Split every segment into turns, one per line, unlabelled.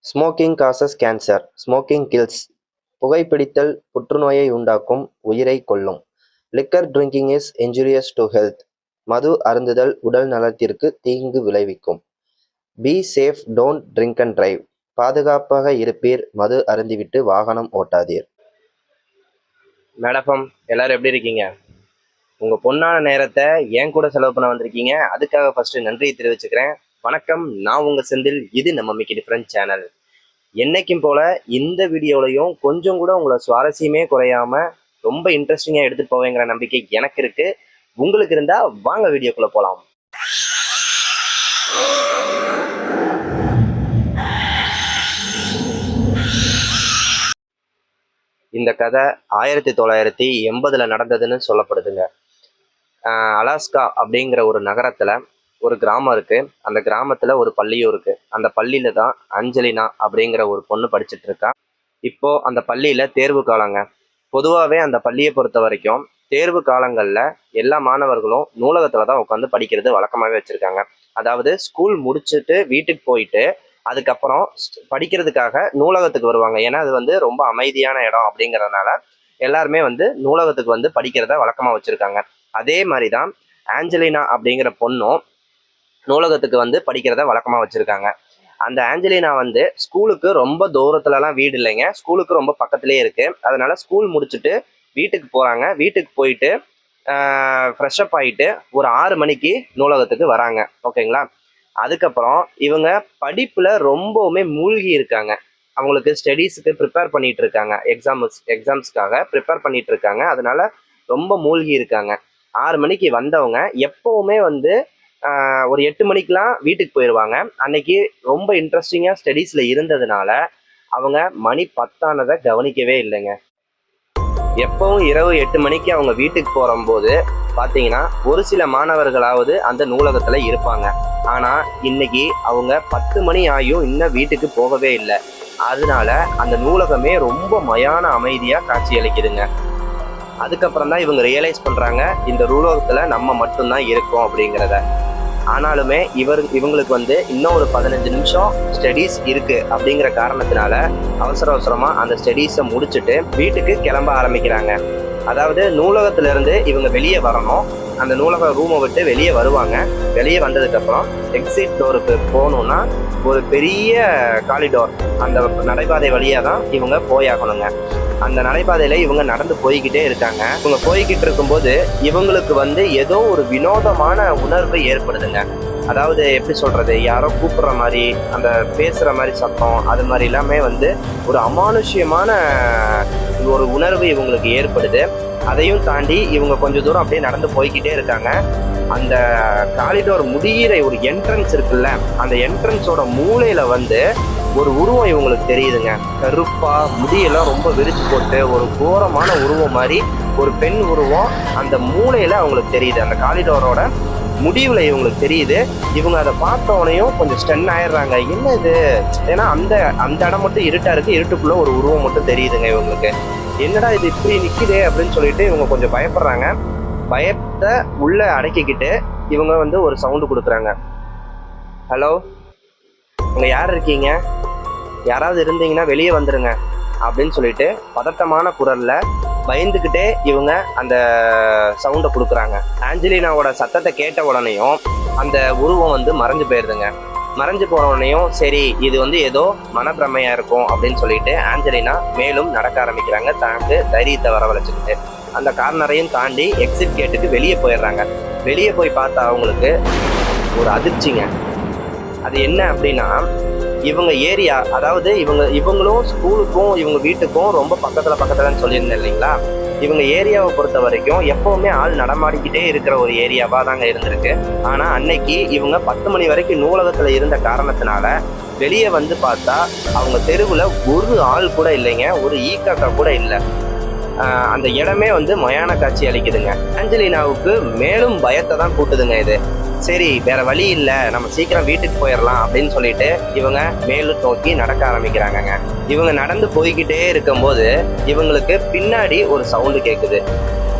Smoking causes cancer, smoking kills. புகைப்பிடித்தல் புற்றுநோயை உண்டாக்கும், உயிரை கொல்லும். Liquor drinking is injurious to health. மது அருந்துதல் உடல் நலத்திற்கு தீங்கு விளைவிக்கும். Be safe, don't drink and drive. பாதுகாப்பாக இருப்பீர், மது அருந்திவிட்டு வாகனம் ஓட்டாதீர். மேடம், எல்லாரும் எப்படி இருக்கீங்க? உங்க பொண்ணான நேரத்தை ஏன் கூட செலவு பண்ண வந்திருக்கீங்க. அதுக்காக ஃபர்ஸ்ட் நன்றியை தெரிவிச்சுக்கிறேன். வணக்கம், நான் உங்க செந்தில். இது நம்ம மிக்கி டிஃபரண்ட் சேனல். என்னைக்கும் போல இந்த வீடியோலையும் கொஞ்சம் கூட உங்களை சுவாரஸ்யமே குறையாம ரொம்ப இன்ட்ரெஸ்டிங்கா எடுத்துட்டு போவேங்கிற நம்பிக்கை எனக்கு இருக்கு. உங்களுக்கு இருந்தா வாங்க வீடியோக்குள்ள போலாம். இந்த கதை 1980 நடந்ததுன்னு சொல்லப்படுதுங்க. அலாஸ்கா அப்படிங்கிற ஒரு நகரத்துல ஒரு கிராமம் இருக்கு. அந்த கிராமத்துல ஒரு பள்ளியும் இருக்கு. அந்த பள்ளியில தான் அஞ்சலினா அப்படிங்கிற ஒரு பொண்ணு படிச்சுட்டு இருக்கா. இப்போ அந்த பள்ளியில தேர்வு காலங்க. பொதுவாகவே அந்த பள்ளியை பொறுத்த வரைக்கும் தேர்வு காலங்கள்ல எல்லா மாணவர்களும் நூலகத்துல தான் உட்காந்து படிக்கிறது வழக்கமாகவே வச்சிருக்காங்க. அதாவது ஸ்கூல் முடிச்சுட்டு வீட்டுக்கு போயிட்டு அதுக்கப்புறம் படிக்கிறதுக்காக நூலகத்துக்கு வருவாங்க. ஏன்னா அது வந்து ரொம்ப அமைதியான இடம் அப்படிங்கிறதுனால எல்லாருமே வந்து நூலகத்துக்கு வந்து படிக்கிறத வழக்கமா வச்சிருக்காங்க. அதே மாதிரிதான் ஆஞ்சலினா அப்படிங்கிற பொண்ணும் நூலகத்துக்கு வந்து படிக்கிறத வழக்கமா வச்சிருக்காங்க. அந்த ஆஞ்சலினா வந்து ஸ்கூலுக்கு ரொம்ப தூரத்துலலாம் வீடு இல்லைங்க, ஸ்கூலுக்கு ரொம்ப பக்கத்துலேயே இருக்கு. அதனால ஸ்கூல் முடிச்சுட்டு வீட்டுக்கு போறாங்க. வீட்டுக்கு போயிட்டு ஃப்ரெஷ்அப் ஆகிட்டு ஒரு 6 மணிக்கு நூலகத்துக்கு வராங்க. ஓகேங்களா? அதுக்கப்புறம் இவங்க படிப்புல ரொம்பவுமே மூழ்கி இருக்காங்க. அவங்களுக்கு ஸ்டடீஸுக்கு ப்ரிப்பேர் பண்ணிட்டு இருக்காங்க. எக்ஸாம்ஸ்க்காக ப்ரிப்பேர் பண்ணிட்டு இருக்காங்க. அதனால ரொம்ப மூழ்கி இருக்காங்க. 6 மணிக்கு வந்தவங்க எப்பவுமே வந்து ஒரு 8 மணிக்கெலாம் வீட்டுக்கு போயிடுவாங்க. அன்னைக்கு ரொம்ப இன்ட்ரெஸ்டிங்காக ஸ்டடீஸில் இருந்ததுனால அவங்க மணி 10 கவனிக்கவே இல்லைங்க. எப்பவும் இரவு 8 மணிக்கு அவங்க வீட்டுக்கு போகும்போது பார்த்தீங்கன்னா ஒரு சில மாணவர்களாவது அந்த நூலகத்தில் இருப்பாங்க. ஆனால் இன்னைக்கு அவங்க 10 மணி ஆகியும் இன்னும் வீட்டுக்கு போகவே இல்லை. அதனால அந்த நூலகமே ரொம்ப மயான அமைதியாக காட்சி அளிக்குதுங்க. அதுக்கப்புறம் தான் இவங்க ரியலைஸ் பண்ணுறாங்க, இந்த நூலகத்தில் நம்ம மட்டும்தான் இருக்கோம் அப்படிங்கிறத. ஆனாலுமே இவங்களுக்கு வந்து இன்னும் ஒரு 15 நிமிஷம் ஸ்டடீஸ் இருக்கு அப்படிங்கிற காரணத்தினால அவசரமா அந்த ஸ்டடீஸை முடிச்சுட்டு வீட்டுக்கு கிளம்ப ஆரம்பிக்கிறாங்க. அதாவது நூலகத்துல இருந்து இவங்க வெளியே வரணும். அந்த நூலக ரூமை விட்டு வெளியே வருவாங்க. வெளியே வந்ததுக்கு அப்புறம் எக்ஸிட் டோருக்கு போகணும்னா ஒரு பெரிய காரிடோர், அந்த நடைபாதை வழியா தான் இவங்க போயாகணுங்க. அந்த நடைபாதையில இவங்க நடந்து போய்கிட்டே இருக்காங்க. இவங்க போய்கிட்டு இருக்கும்போது இவங்களுக்கு வந்து ஏதோ ஒரு வினோதமான உணர்வு ஏற்படுதுங்க. அதாவது எப்படி சொல்றது, யாரோ கூப்பிடுற மாதிரி, அந்த பேசுற மாதிரி சத்தம், அது மாதிரி எல்லாமே வந்து ஒரு அமானுஷ்யமான ஒரு உணர்வு இவங்களுக்கு ஏற்படுது. அதையும் தாண்டி இவங்க கொஞ்சம் தூரம் அப்படியே நடந்து போய்கிட்டே இருக்காங்க. அந்த காரிடோர் முடிகிற ஒரு என்ட்ரன்ஸ் இருக்குல்ல, அந்த என்ட்ரன்ஸோட மூலையில வந்து ஒரு உருவம் இவங்களுக்கு தெரியுதுங்க. கருப்பா முடியெல்லாம் ரொம்ப விரிச்சு போட்டு ஒரு கோரமான உருவம் மாதிரி ஒரு பெண் உருவம் அந்த மூலையில அவங்களுக்கு தெரியுது. அந்த காரிடோரோட முடிவுல இவங்களுக்கு தெரியுது. இவங்க அதை பார்த்தோனையும் கொஞ்சம் ஸ்டன் ஆயிடுறாங்க. என்ன இது? ஏன்னா அந்த இடம் மட்டும் இருட்டா இருக்கு. இருட்டுக்குள்ள ஒரு உருவம் மட்டும் தெரியுதுங்க இவங்களுக்கு. என்னடா இது இப்படி நிக்குதே அப்படின்னு சொல்லிட்டு இவங்க கொஞ்சம் பயப்படுறாங்க. பயத்தை உள்ள அடக்கிக்கிட்டு இவங்க வந்து ஒரு சவுண்டு கொடுக்குறாங்க. ஹலோ, அங்க யார் இருக்கீங்க? யாராவது இருந்தீங்கன்னா வெளியே வந்துருங்க அப்படின்னு சொல்லிட்டு பதட்டமான குரல்ல பயந்துக்கிட்டே இவங்க அந்த சவுண்டை கொடுக்குறாங்க. ஆஞ்சலினாவோட சத்தத்தை கேட்ட உடனேயும் அந்த உருவம் வந்து மறைஞ்சு போயிருதுங்க. மறைஞ்சு போன உடனேயும் சரி, இது வந்து ஏதோ மனப்பிரமையா இருக்கும் அப்படின்னு சொல்லிட்டு ஆஞ்சலினா மேலும் நடக்க ஆரம்பிக்கிறாங்க. தனக்கு தைரியத்தை வரவழைச்சுக்கிட்டு அந்த கார்னரையும் தாண்டி எக்ஸிட் கேட்டுக்கு வெளியே போயிடுறாங்க. வெளியே போய் பார்த்தா அவங்களுக்கு ஒரு அதிர்ச்சிங்க. அது என்ன அப்படின்னா, இவங்க ஏரியா, அதாவது இவங்களும் ஸ்கூலுக்கும் இவங்க வீட்டுக்கும் ரொம்ப பக்கத்துலன்னு சொல்லியிருந்தேன் இல்லைங்களா. இவங்க ஏரியாவை பொறுத்த வரைக்கும் எப்பவுமே ஆள் நடமாடிக்கிட்டே இருக்கிற ஒரு ஏரியாவா தாங்க இருந்திருக்கு. ஆனா அன்னைக்கு இவங்க 10 மணி வரைக்கும் நூலகத்துல இருந்த காரணத்தினால வெளியே வந்து பார்த்தா அவங்க தெருவுல ஒரு ஆள் கூட இல்லைங்க, ஒரு ஈக்காக்கா கூட இல்லை. அந்த இடமே வந்து மயான காட்சி அளிக்குதுங்க. ஆஞ்சலினாவுக்கு மேலும் பயத்தை தான் கூட்டுதுங்க இது. சரி, வேற வழி இல்லை, நம்ம சீக்கிரம் வீட்டுக்கு போயிடலாம் அப்படின்னு சொல்லிட்டு இவங்க மேலும் நோக்கி நடக்க ஆரம்பிக்கிறாங்கங்க. இவங்க நடந்து போய்கிட்டே இருக்கும்போது இவங்களுக்கு பின்னாடி ஒரு சவுண்டு கேட்குது.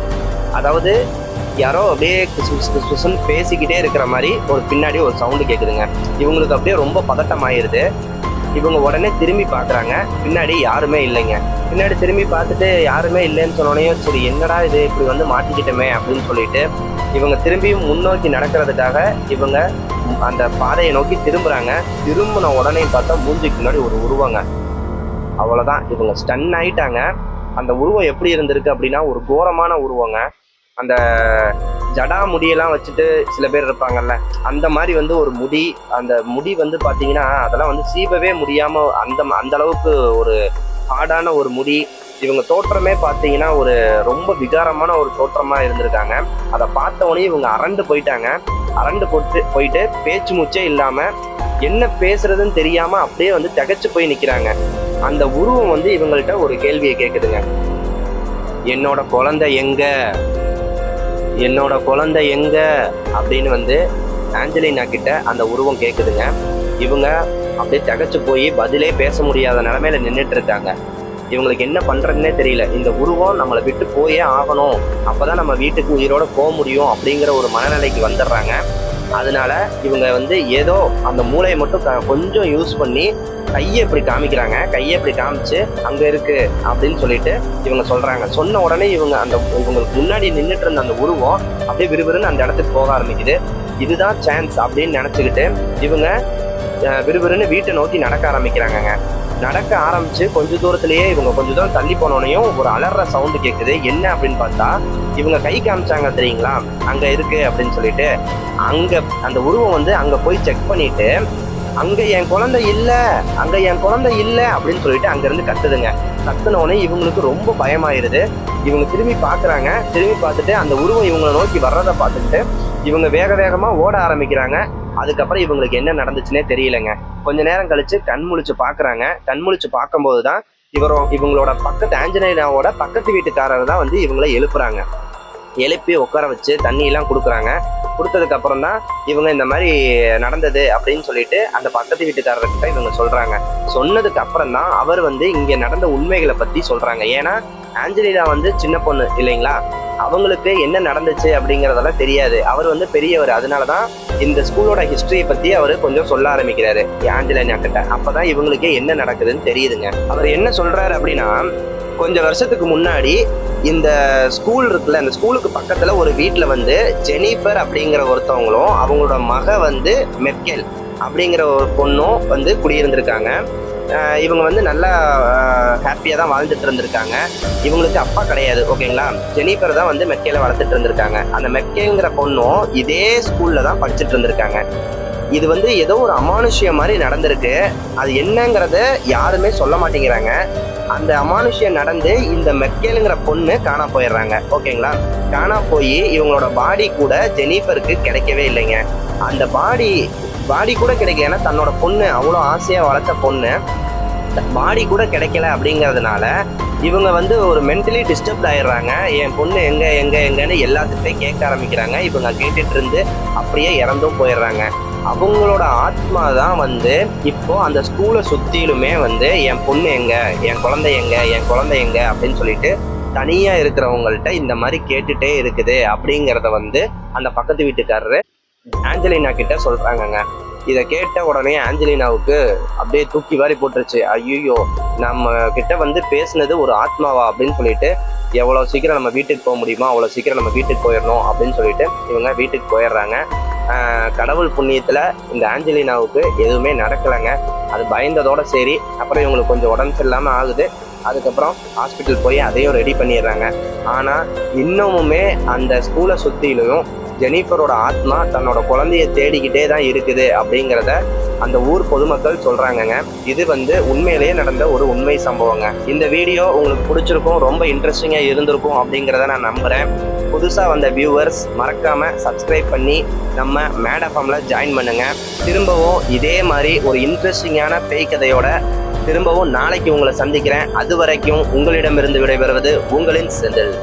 அதாவது யாரோ அப்படியே பேசிக்கிட்டே இருக்கிற மாதிரி ஒரு பின்னாடி ஒரு சவுண்டு கேட்குதுங்க. இவங்களுக்கு அப்படியே ரொம்ப பதட்டம் ஆயிடுது. இவங்க உடனே திரும்பி பார்க்குறாங்க. பின்னாடி யாருமே இல்லைங்க. பின்னாடி திரும்பி பார்த்துட்டு யாருமே இல்லைன்னு சொன்னோடனே சரி என்னடா இது இப்படி வந்து மாட்டிக்கிட்டோமே அப்படின்னு சொல்லிட்டு இவங்க திரும்பியும் முன்னோக்கி நடக்கிறதுக்காக இவங்க அந்த பாதையை நோக்கி திரும்புறாங்க. திரும்பின உடனே பார்த்தா மூஞ்சிக்கு முன்னாடி ஒரு உருவங்க. அவ்வளோதான், இவங்க ஸ்டன் ஆயிட்டாங்க. அந்த உருவம் எப்படி இருந்திருக்கு அப்படின்னா ஒரு கோரமான உருவங்க. அந்த ஜடா முடியெல்லாம் வச்சுட்டு சில பேர் இருப்பாங்கல்ல, அந்த மாதிரி வந்து ஒரு முடி, அந்த முடி வந்து பார்த்தீங்கன்னா அதெல்லாம் வந்து சீவவே முடியாம அந்த அளவுக்கு ஒரு ஹார்டான ஒரு முடி. இவங்க தோற்றமே பார்த்தீங்கன்னா ஒரு ரொம்ப விகாரமான ஒரு தோற்றமா இருந்திருக்காங்க. அதை பார்த்தவொடனே இவங்க அரண்டு போயிட்டாங்க. அரண்டு போயிட்டு பேச்சு மூச்சே இல்லாம என்ன பேசுறதுன்னு தெரியாம அப்படியே வந்து திகைச்சு போய் நிக்கிறாங்க. அந்த உருவம் வந்து இவங்கள்ட்ட ஒரு கேள்வியை கேட்குதுங்க. என்னோட குழந்தை எங்க, என்னோட குழந்தை எங்க அப்படின்னு வந்து ஆஞ்சலினா கிட்ட அந்த உருவம் கேட்குதுங்க. இவங்க அப்படியே திகைச்சு போய் பதிலே பேச முடியாத நிலைமையில நின்றுட்டு இருக்காங்க. இவங்களுக்கு என்ன பண்றதுன்னே தெரியல. இந்த உருவம் நம்மளை விட்டு போயே ஆகணும், அப்பதான் நம்ம வீட்டுக்கு உயிரோட போக முடியும் அப்படிங்கிற ஒரு மனநிலைக்கு வந்துடுறாங்க. அதனால இவங்க வந்து ஏதோ அந்த மூளையை மட்டும் கொஞ்சம் யூஸ் பண்ணி கையை இப்படி காமிக்கிறாங்க. கையை இப்படி காமிச்சு அங்க இருக்கு அப்படின்னு சொல்லிட்டு இவங்க சொல்றாங்க. சொன்ன உடனே இவங்களுக்கு முன்னாடி நின்றுட்டு இருந்த அந்த உருவம் அப்படியே விறுவிறுன்னு அந்த இடத்துக்கு போக ஆரம்பிக்குது. இதுதான் சான்ஸ் அப்படின்னு நினைச்சுக்கிட்டு இவங்க விறுவிறுன்னு வீட்டை நோக்கி நடக்க ஆரம்பிக்கிறாங்க. நடக்க ஆரம்பிச்சு கொஞ்ச தூரத்திலேயே இவங்க கொஞ்ச தூரம் தள்ளி போனோடனையும் ஒரு அலற சவுண்டு கேட்குது. என்ன அப்படின்னு பார்த்தா இவங்க கை காமிச்சாங்க தெரியுங்களா, அங்க இருக்கு அப்படின்னு சொல்லிட்டு. அங்க அந்த உருவம் வந்து அங்க போய் செக் பண்ணிட்டு அங்க என் குழந்தை இல்ல, அங்க என் குழந்தை இல்ல அப்படின்னு சொல்லிட்டு அங்க இருந்து கத்துதுங்க. கத்துனோடனே இவங்களுக்கு ரொம்ப பயமாயிருது. இவங்க திரும்பி பாக்குறாங்க. திரும்பி பார்த்துட்டு அந்த உருவம் இவங்களை நோக்கி வர்றதை பார்த்துக்கிட்டு இவங்க வேக வேகமா ஓட ஆரம்பிக்கிறாங்க. அதுக்கப்புறம் இவங்களுக்கு என்ன நடந்துச்சுன்னே தெரியலைங்க. கொஞ்ச நேரம் கழிச்சு கண் முழிச்சு பாக்குறாங்க. கண் முழிச்சு பார்க்கும்போதுதான் இவங்களோட பக்கத்து ஆஞ்சலினாவோட பக்கத்து வீட்டுக்காரர் தான் வந்து இவங்களை எழுப்புறாங்க. எழுப்பி உட்கார வச்சு தண்ணி எல்லாம் கொடுக்குறாங்க. கொடுத்ததுக்கு அப்புறம் தான் இவங்க இந்த மாதிரி நடந்தது அப்படின்னு சொல்லிட்டு அந்த பக்கத்து வீட்டுக்காரர்கிட்ட இவங்க சொல்றாங்க. சொன்னதுக்கு அப்புறம் தான் அவர் வந்து இங்க நடந்த உண்மைகளை பத்தி சொல்றாங்க. ஏன்னா ஆஞ்சலினா வந்து சின்ன பொண்ணு இல்லைங்களா, அவங்களுக்கு என்ன நடந்துச்சு அப்படிங்கறதெல்லாம் தெரியாது. அவர் வந்து பெரியவர். அதனாலதான் இந்த ஸ்கூலோட ஹிஸ்டரியை பத்தி அவரு கொஞ்சம் சொல்ல ஆரம்பிக்கிறாரு ஆஞ்சலினா கிட்ட. அப்பதான் இவங்களுக்கு என்ன நடக்குதுன்னு தெரியுதுங்க. அவர் என்ன சொல்றாரு அப்படின்னா, கொஞ்சம் வருஷத்துக்கு முன்னாடி இந்த ஸ்கூல் இருக்குல்ல, அந்த ஸ்கூலுக்கு பக்கத்துல ஒரு வீட்டுல வந்து ஜெனிஃபர் அப்படிங்கிற ஒருத்தவங்களும் அவங்களோட மக வந்து மெர்கெல் அப்படிங்கிற ஒரு பொண்ணும் வந்து குடியிருந்திருக்காங்க. இவங்க வந்து நல்லா ஹாப்பியாக தான் வாழ்ந்துட்டு இருந்திருக்காங்க. இவங்களுக்கு அப்பா கிடையாது, ஓகேங்களா. ஜெனிஃபர் தான் வந்து மெர்கெலை வளர்த்துட்டு இருந்திருக்காங்க. அந்த மெர்கெல்ங்கிற பொண்ணும் இதே ஸ்கூல்ல தான் படிச்சுட்டு இருந்திருக்காங்க. இது வந்து ஏதோ ஒரு அமானுஷ்யம் மாதிரி நடந்திருக்கு. அது என்னங்கிறத யாருமே சொல்ல மாட்டேங்கிறாங்க. அந்த அமானுஷ்யம் நடந்து இந்த மெர்கெலுங்கிற பொண்ணு காணா போயிடுறாங்க, ஓகேங்களா. காணா போய் இவங்களோட பாடி கூட ஜெனிஃபருக்கு கிடைக்கவே இல்லைங்க. அந்த பாடி கூட கிடைக்கல. ஏன்னா தன்னோட பொண்ணு அவ்வளோ ஆசையா வளர்த்த பொண்ணு பாடி கூட கிடைக்கல. அப்படிங்கிறதுனால இவங்க வந்து ஒரு மென்டலி டிஸ்டர்ப்ட் ஆயிடுறாங்க. என் பொண்ணு எங்க எங்க எங்கன்னு எல்லாத்துக்கிட்டையும் கேட்க ஆரம்பிக்கிறாங்க. இவங்க கேட்டுட்டு இருந்து அப்படியே இறந்தும் போயிடுறாங்க. அவங்களோட ஆத்மா தான் வந்து இப்போ அந்த ஸ்கூலை சுத்திலுமே வந்து என் பொண்ணு எங்க, என் குழந்தை எங்க, என் குழந்தை எங்க அப்படின்னு சொல்லிட்டு தனியா இருக்கிறவங்கள்ட்ட இந்த மாதிரி கேட்டுட்டே இருக்குது அப்படிங்கிறத வந்து அந்த பக்கத்து வீட்டுக்காரரு ஆஞ்சலினா கிட்ட சொல்றாங்கங்க. இதை கேட்ட உடனே ஆஞ்சலினாவுக்கு அப்படியே தூக்கி வாரி போட்டுருச்சு. ஐயோ, நம்ம கிட்ட வந்து பேசுனது ஒரு ஆத்மாவா அப்படின்னு சொல்லிட்டு எவ்வளோ சீக்கிரம் நம்ம வீட்டுக்கு போக முடியுமோ அவ்வளோ சீக்கிரம் நம்ம வீட்டுக்கு போயிடணும் அப்படின்னு சொல்லிட்டு இவங்க வீட்டுக்கு போயிடுறாங்க. கடவுள் புண்ணியத்தில் இந்த ஆஞ்சலினாவுக்கு எதுவுமே நடக்கலைங்க. அது பயந்ததோட சரி. அப்புறம் இவங்களுக்கு கொஞ்சம் உடம்பு சரியில்லாமல் ஆகுது. அதுக்கப்புறம் ஹாஸ்பிட்டல் போய் அதையும் ரெடி பண்ணிடுறாங்க. ஆனால் இன்னமுமே அந்த ஸ்கூலை சுற்றிலையும் ஜெனிஃபரோட ஆத்மா தன்னோட குழந்தைய தேடிக்கிட்டே தான் இருக்குது அப்படிங்கிறத அந்த ஊர் பொதுமக்கள் சொல்றாங்கங்க. இது வந்து உண்மையிலேயே நடந்த ஒரு உண்மை சம்பவங்க. இந்த வீடியோ உங்களுக்கு பிடிச்சிருக்கும், ரொம்ப இன்ட்ரெஸ்டிங்கா இருந்திருக்கும் அப்படிங்கிறத நான் நம்புறேன். புதுசா வந்த வியூவர்ஸ் மறக்காம சப்ஸ்கிரைப் பண்ணி நம்ம மேட் எஃப்எம்ல ஜாயின் பண்ணுங்க. திரும்பவும் இதே மாதிரி ஒரு இன்ட்ரெஸ்டிங்கான பேய் கதையோட திரும்பவும் நாளைக்கு உங்களை சந்திக்கிறேன். அது வரைக்கும் உங்களிடமிருந்து விடைபெறுவது உங்களின் செந்தில்.